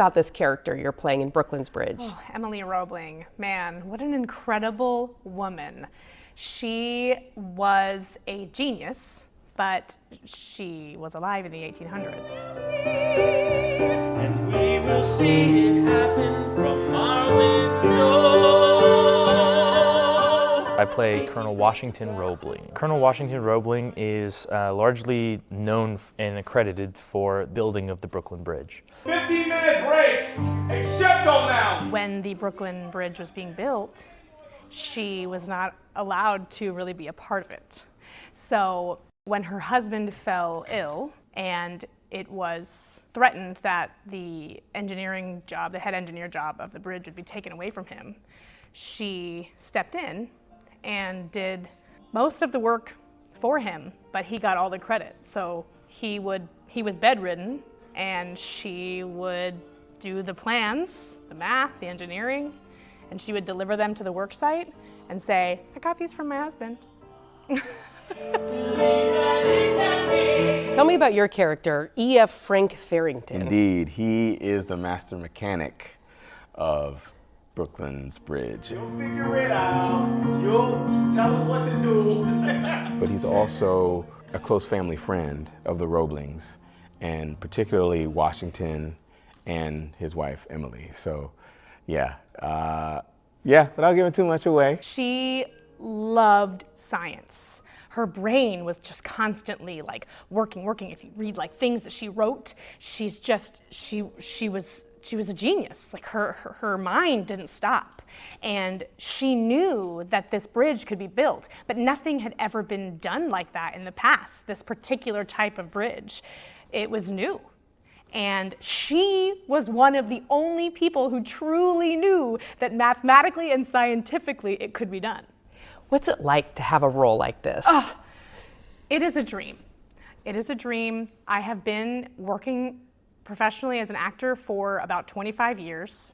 about this character you're playing in Brooklyn's Bridge. Oh, Emily Roebling, man, what an incredible woman. She was a genius, but she was alive in the 1800s. And we will see it happen from our window. I play Colonel Washington Roebling. Colonel Washington Roebling is largely known and accredited for building of the Brooklyn Bridge. 15-minute break, excepto now! When the Brooklyn Bridge was being built, she was not allowed to really be a part of it. So when her husband fell ill and it was threatened that the engineering job, the head engineer job of the bridge would be taken away from him, she stepped in and did most of the work for him, but he got all the credit. So he was bedridden, and she would do the plans, the math, the engineering, and she would deliver them to the work site and say, I got these from my husband. Tell me about your character, E.F. Frank Farrington. Indeed, he is the master mechanic of Brooklyn's Bridge. You'll figure it out. You'll tell us what to do. But he's also a close family friend of the Roeblings, and particularly Washington and his wife, Emily. So, yeah, without giving too much away. She loved science. Her brain was just constantly like working. If you read like things that she wrote, she was a genius. Like her mind didn't stop. And she knew that this bridge could be built, but nothing had ever been done like that in the past, this particular type of bridge. It was new. And she was one of the only people who truly knew that mathematically and scientifically it could be done. What's it like to have a role like this? Oh, it is a dream. It is a dream. I have been working professionally as an actor for about 25 years,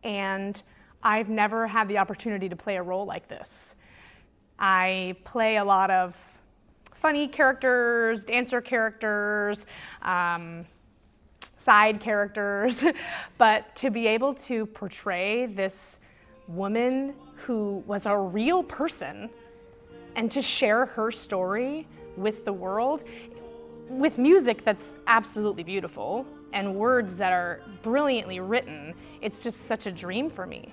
and I've never had the opportunity to play a role like this. I play a lot of funny characters, dancer characters, side characters, but to be able to portray this woman who was a real person and to share her story with the world, with music that's absolutely beautiful and words that are brilliantly written, it's just such a dream for me.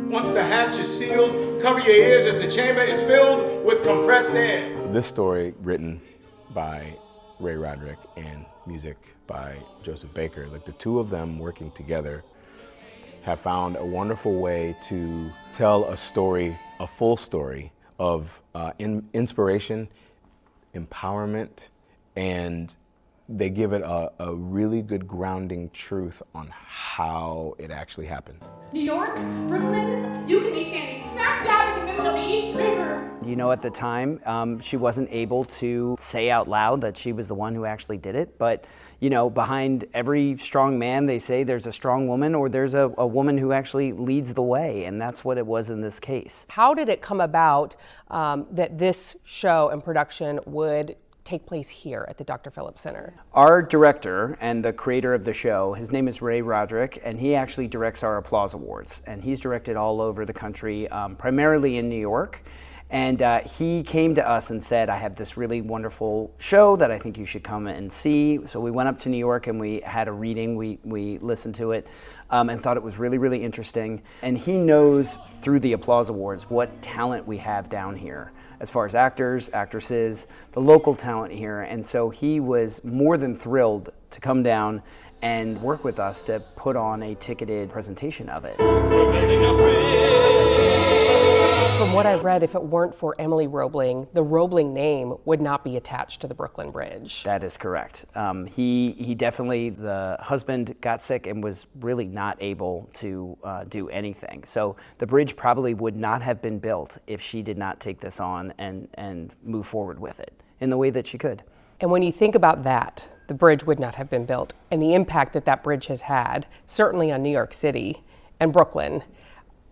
Once the hatch is sealed, cover your ears as the chamber is filled with compressed air. This story, written by Ray Roderick and music by Joseph Baker, like the two of them working together, have found a wonderful way to tell a story, a full story of inspiration, empowerment, and they give it a really good grounding truth on how it actually happened. New York, Brooklyn, you could be standing smack dab in the middle of the East River. You know, at the time, she wasn't able to say out loud that she was the one who actually did it, but you know, behind every strong man, they say there's a strong woman, or there's a woman who actually leads the way, and that's what it was in this case. How did it come about that this show and production would take place here at the Dr. Phillips Center? Our director and the creator of the show, his name is Ray Roderick, and he actually directs our Applause Awards, and he's directed all over the country, primarily in New York. And he came to us and said, I have this really wonderful show that I think you should come and see. So we went up to New York and we had a reading, we listened to it, and thought it was really, really interesting. And he knows through the Applause Awards what talent we have down here, as far as actors, actresses, the local talent here. And so he was more than thrilled to come down and work with us to put on a ticketed presentation of it. From what I've read, if it weren't for Emily Roebling, the Roebling name would not be attached to the Brooklyn Bridge. That is correct. He definitely, the husband got sick and was really not able to do anything. So the bridge probably would not have been built if she did not take this on and move forward with it in the way that she could. And when you think about that, the bridge would not have been built, and the impact that that bridge has had, certainly on New York City and Brooklyn,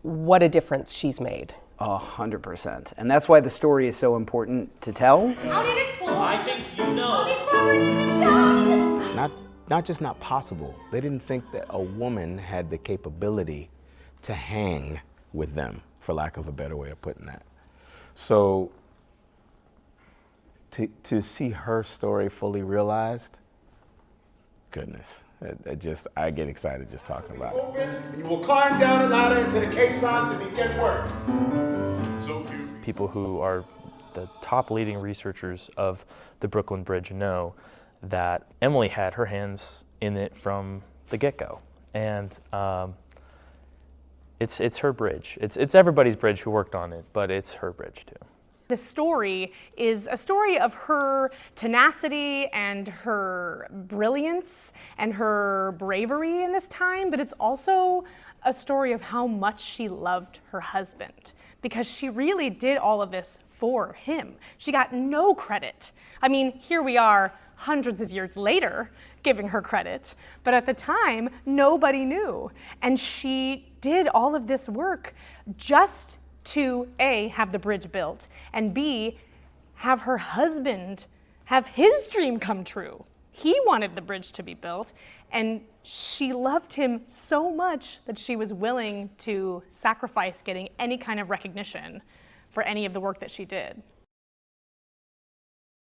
what a difference she's made. 100%. And that's why the story is so important to tell. How did it fall? I think you know. All these properties and not just not possible, they didn't think that a woman had the capability to hang with them, for lack of a better way of putting that. So to see her story fully realized, goodness, I get excited just talking about it. Open, and you will climb down the ladder into the caisson to begin work. So cute. People who are the top leading researchers of the Brooklyn Bridge know that Emily had her hands in it from the get-go, and it's her bridge. It's everybody's bridge who worked on it, but it's her bridge too. The story is a story of her tenacity and her brilliance and her bravery in this time, but it's also a story of how much she loved her husband, because she really did all of this for him. She got no credit. I mean, here we are hundreds of years later giving her credit, but at the time, nobody knew. And she did all of this work just to A, have the bridge built, and B, have her husband have his dream come true. He wanted the bridge to be built, and she loved him so much that she was willing to sacrifice getting any kind of recognition for any of the work that she did.